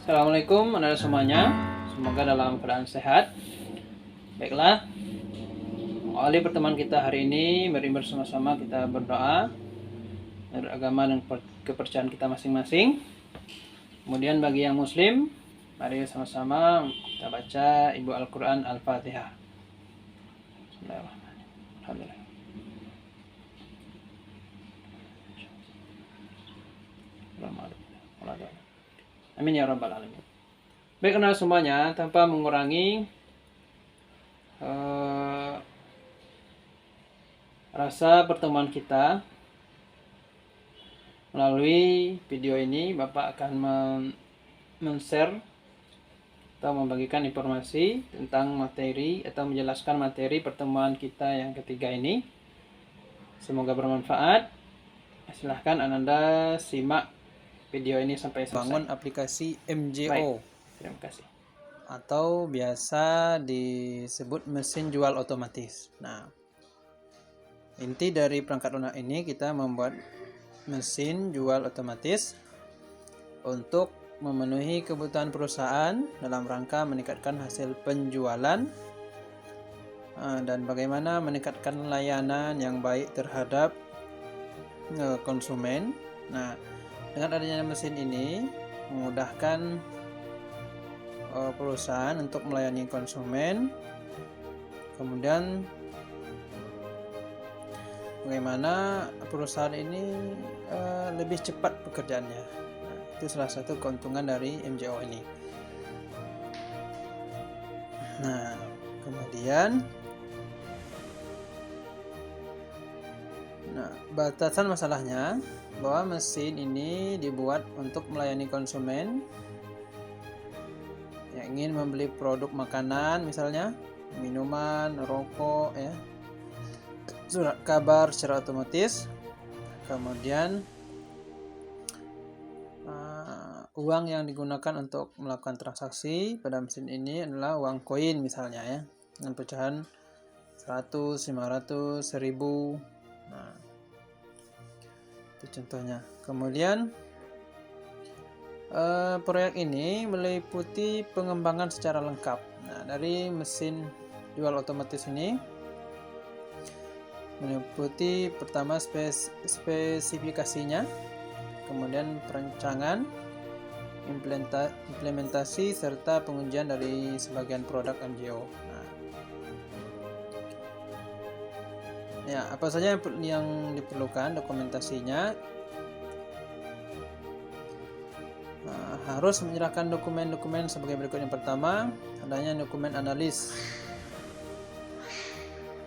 Assalamualaikum anak semuanya, semoga dalam keadaan sehat. Baiklah, awali pertemuan kita hari ini, mari bersama-sama kita berdoa menurut agama dan kepercayaan kita masing-masing. Kemudian bagi yang muslim, mari sama-sama kita baca Ibu Al-Quran Al-Fatihah. Bismillahirrahmanirrahim. Amin ya rabbal alamin. Baik anak semuanya, tanpa mengurangi rasa pertemuan kita melalui video ini, Bapak akan men-share atau membagikan informasi tentang materi atau menjelaskan materi pertemuan kita yang ketiga ini. Semoga bermanfaat. Silahkan Ananda simak video ini sampai selesai. Bangun aplikasi MJO. Baik, terima kasih. Atau biasa disebut mesin jual otomatis. Nah, inti dari perangkat lunak ini kita membuat mesin jual otomatis untuk memenuhi kebutuhan perusahaan dalam rangka meningkatkan hasil penjualan dan bagaimana meningkatkan layanan yang baik terhadap konsumen. Nah, dengan adanya mesin ini memudahkan perusahaan untuk melayani konsumen. Kemudian bagaimana perusahaan ini lebih cepat pekerjaannya. Nah, itu salah satu keuntungan dari MJO ini. Nah, kemudian batasan masalahnya bahwa mesin ini dibuat untuk melayani konsumen yang ingin membeli produk makanan, misalnya minuman, rokok, ya, surat kabar secara otomatis. Kemudian uang yang digunakan untuk melakukan transaksi pada mesin ini adalah uang koin misalnya, ya, dengan pecahan 100, 500, 1000. Nah, itu contohnya. Kemudian proyek ini meliputi pengembangan secara lengkap. Nah, dari mesin jual otomatis ini meliputi pertama spesifikasinya, kemudian perancangan, implementasi serta pengujian dari sebagian produk MJO. Nah, ya, apa saja yang diperlukan dokumentasinya? Harus menyerahkan dokumen-dokumen sebagai berikut. Yang pertama, adanya dokumen analis,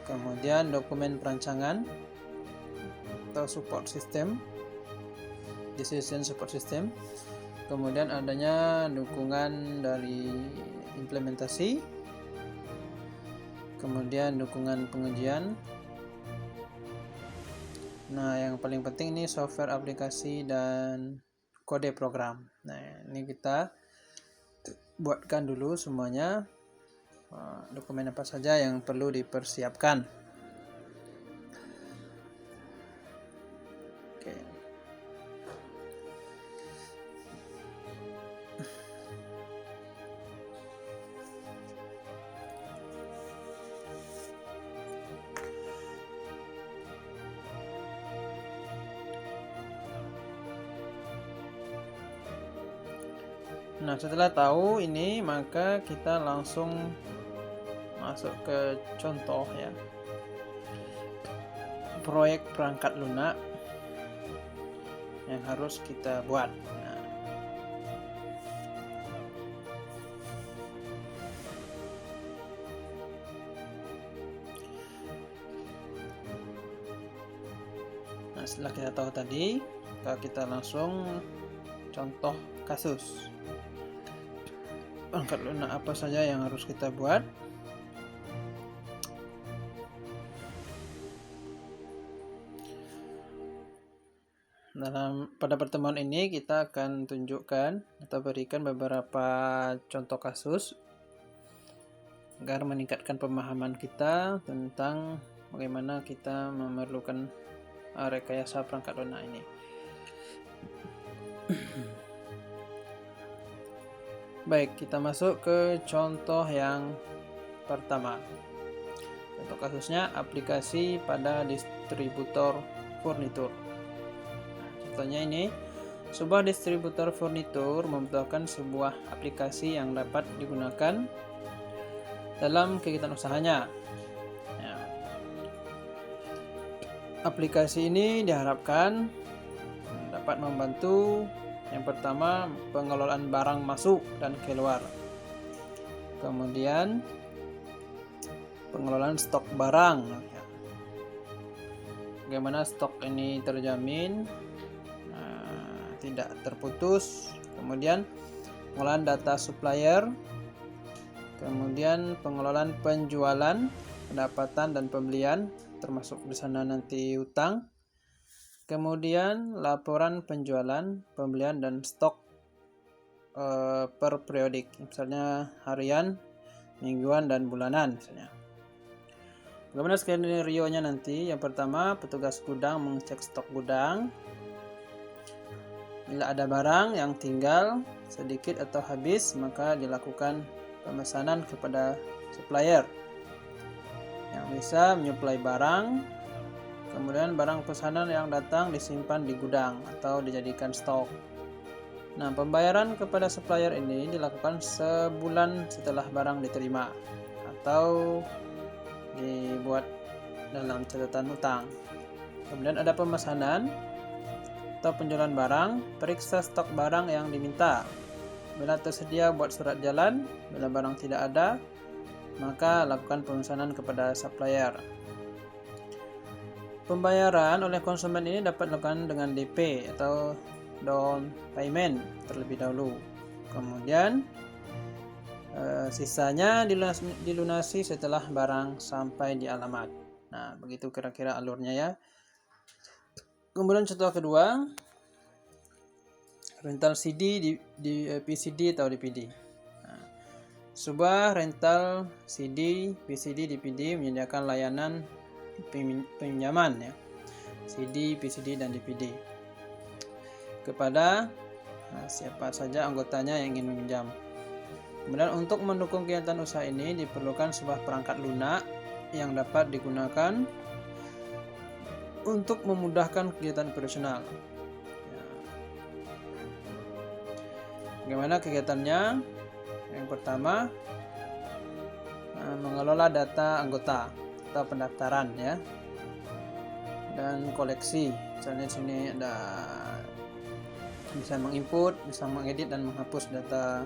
kemudian dokumen perancangan atau support system, decision support system, kemudian adanya dukungan dari implementasi, kemudian dukungan pengujian. Nah, yang paling penting ini software aplikasi dan kode program. Nah, ini kita buatkan dulu semuanya, dokumen apa saja yang perlu dipersiapkan. Oke. Nah, setelah tahu ini, maka kita langsung masuk ke contoh, ya, proyek perangkat lunak yang harus kita buat. Nah, setelah kita tahu tadi, kita langsung contoh kasus perangkat lunak apa saja yang harus kita buat. Pada pertemuan ini kita akan tunjukkan atau berikan beberapa contoh kasus agar meningkatkan pemahaman kita tentang bagaimana kita memerlukan rekayasa perangkat lunak ini. Baik, kita masuk ke contoh yang pertama. Untuk kasusnya aplikasi pada distributor furnitur. Contohnya ini, sebuah distributor furnitur membutuhkan sebuah aplikasi yang dapat digunakan dalam kegiatan usahanya. Ya. Aplikasi ini diharapkan dapat membantu yang pertama pengelolaan barang masuk dan keluar. Kemudian pengelolaan stok barang. Bagaimana stok ini terjamin, tidak terputus. Kemudian pengelolaan data supplier. Kemudian pengelolaan penjualan, pendapatan dan pembelian, termasuk di sana nanti utang. Kemudian laporan penjualan, pembelian dan stok per periodik, misalnya harian, mingguan dan bulanan misalnya. Bagaimana skenario-nya nanti? Yang pertama, petugas gudang mengecek stok gudang. Bila ada barang yang tinggal sedikit atau habis, maka dilakukan pemesanan kepada supplier yang bisa menyuplai barang. Kemudian barang pesanan yang datang disimpan di gudang atau dijadikan stok. Nah, pembayaran kepada supplier ini dilakukan sebulan setelah barang diterima atau dibuat dalam catatan utang. Kemudian ada pemesanan atau penjualan barang, periksa stok barang yang diminta. Bila tersedia buat surat jalan, bila barang tidak ada, maka lakukan pemesanan kepada supplier. Pembayaran oleh konsumen ini dapat dilakukan dengan DP atau down payment terlebih dahulu. Kemudian sisanya dilunasi setelah barang sampai di alamat. Nah, begitu kira-kira alurnya ya. Kemudian contoh kedua, rental CD di PCD atau DVD. Nah, sebuah rental CD, PCD, DVD menyediakan layanan pinjaman ya, CD, PCD dan DVD kepada siapa saja anggotanya yang ingin meminjam. Kemudian untuk mendukung kegiatan usaha ini diperlukan sebuah perangkat lunak yang dapat digunakan untuk memudahkan kegiatan operasional. Bagaimana kegiatannya? Yang pertama, mengelola data anggota atau pendaftaran ya, dan koleksi. Misalnya di sini ada bisa menginput, bisa mengedit dan menghapus data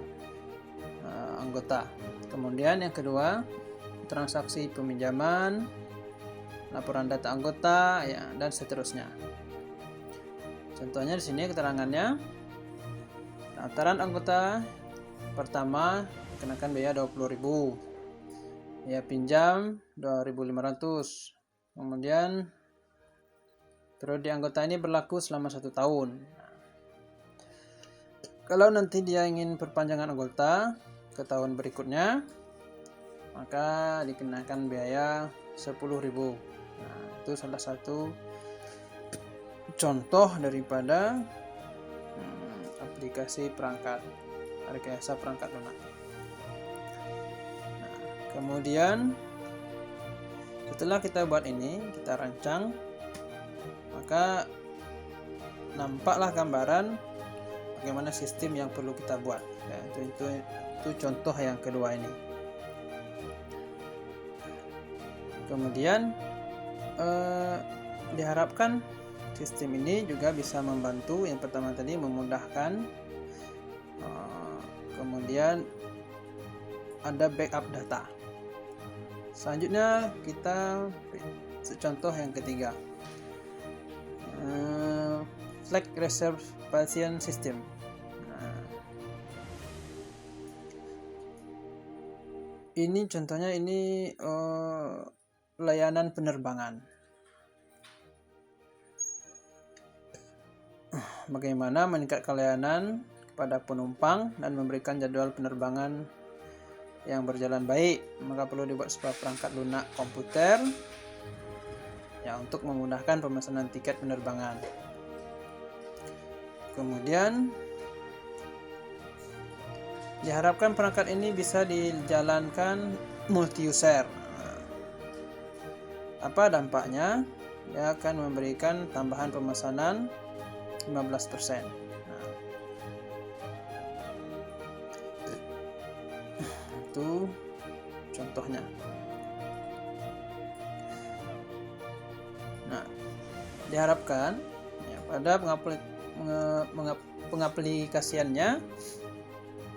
anggota. Kemudian yang kedua, transaksi peminjaman, laporan data anggota ya, dan seterusnya. Contohnya di sini keterangannya, pendaftaran anggota pertama dikenakan biaya 20.000, ya pinjam 2.500. Kemudian periode anggota ini berlaku selama 1 tahun. Kalau nanti dia ingin perpanjangan anggota ke tahun berikutnya, maka dikenakan biaya 10.000. Nah, itu salah satu contoh daripada aplikasi perangkat rekayasa perangkat lunak. Nah, kemudian setelah kita buat ini, kita rancang, maka nampaklah gambaran bagaimana sistem yang perlu kita buat ya, itu contoh yang kedua ini. Kemudian diharapkan sistem ini juga bisa membantu yang pertama tadi memudahkan, kemudian ada backup data. Selanjutnya kita contoh yang ketiga, flag reservation system. Ini contohnya ini layanan penerbangan. Bagaimana meningkatkan layanan kepada penumpang dan memberikan jadwal penerbangan yang berjalan baik, maka perlu dibuat sebuah perangkat lunak komputer ya untuk memudahkan pemesanan tiket penerbangan. Kemudian Diharapkan perangkat ini bisa dijalankan multi-user. Apa dampaknya? Dia akan memberikan tambahan pemesanan 15%. Itu contohnya. Nah, diharapkan ya, pada pengaplikasiannya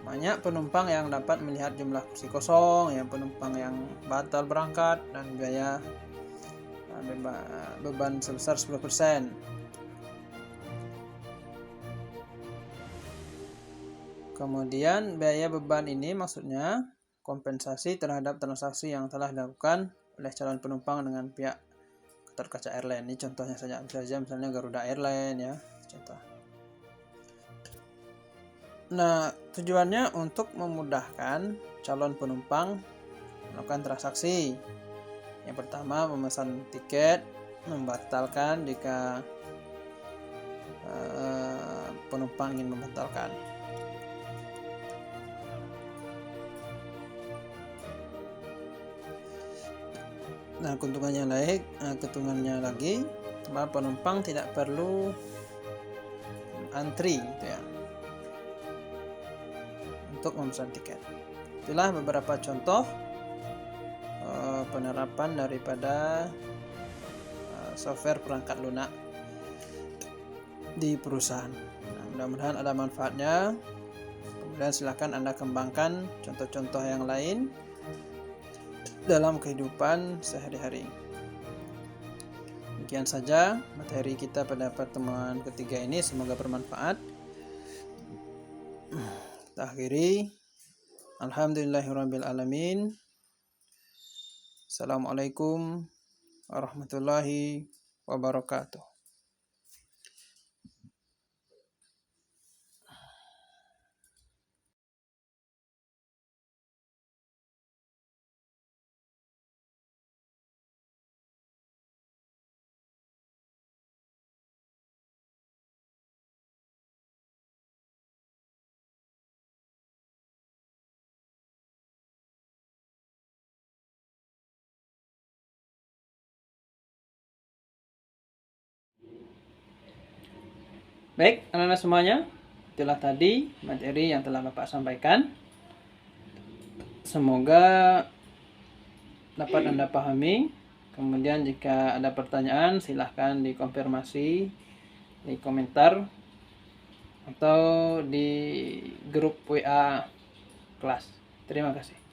banyak penumpang yang dapat melihat jumlah kursi kosong, ya, penumpang yang batal berangkat, dan biaya beban sebesar 10%. Kemudian biaya beban ini maksudnya kompensasi terhadap transaksi yang telah dilakukan oleh calon penumpang dengan pihak Gatot Kaca Airline. Ini contohnya saja, misalnya Garuda Airline, ya, contoh. Nah, tujuannya untuk memudahkan calon penumpang melakukan transaksi. Yang pertama, memesan tiket, membatalkan jika penumpang ingin membatalkan. Nah, keuntungannya lagi, penumpang tidak perlu antri, gitu ya, untuk memesan tiket. Itulah beberapa contoh penerapan daripada software perangkat lunak di perusahaan. Nah, mudah-mudahan ada manfaatnya. Kemudian silakan Anda kembangkan contoh-contoh yang lain dalam kehidupan sehari-hari. Demikian saja materi kita pada pertemuan ketiga ini, semoga bermanfaat. Kita akhiri. Alhamdulillahirrabbilalamin. Assalamualaikum warahmatullahi wabarakatuh. Baik, anak-anak semuanya, itulah tadi materi yang telah Bapak sampaikan. Semoga dapat Anda pahami. Kemudian jika ada pertanyaan, silahkan dikonfirmasi di komentar atau di grup WA kelas. Terima kasih.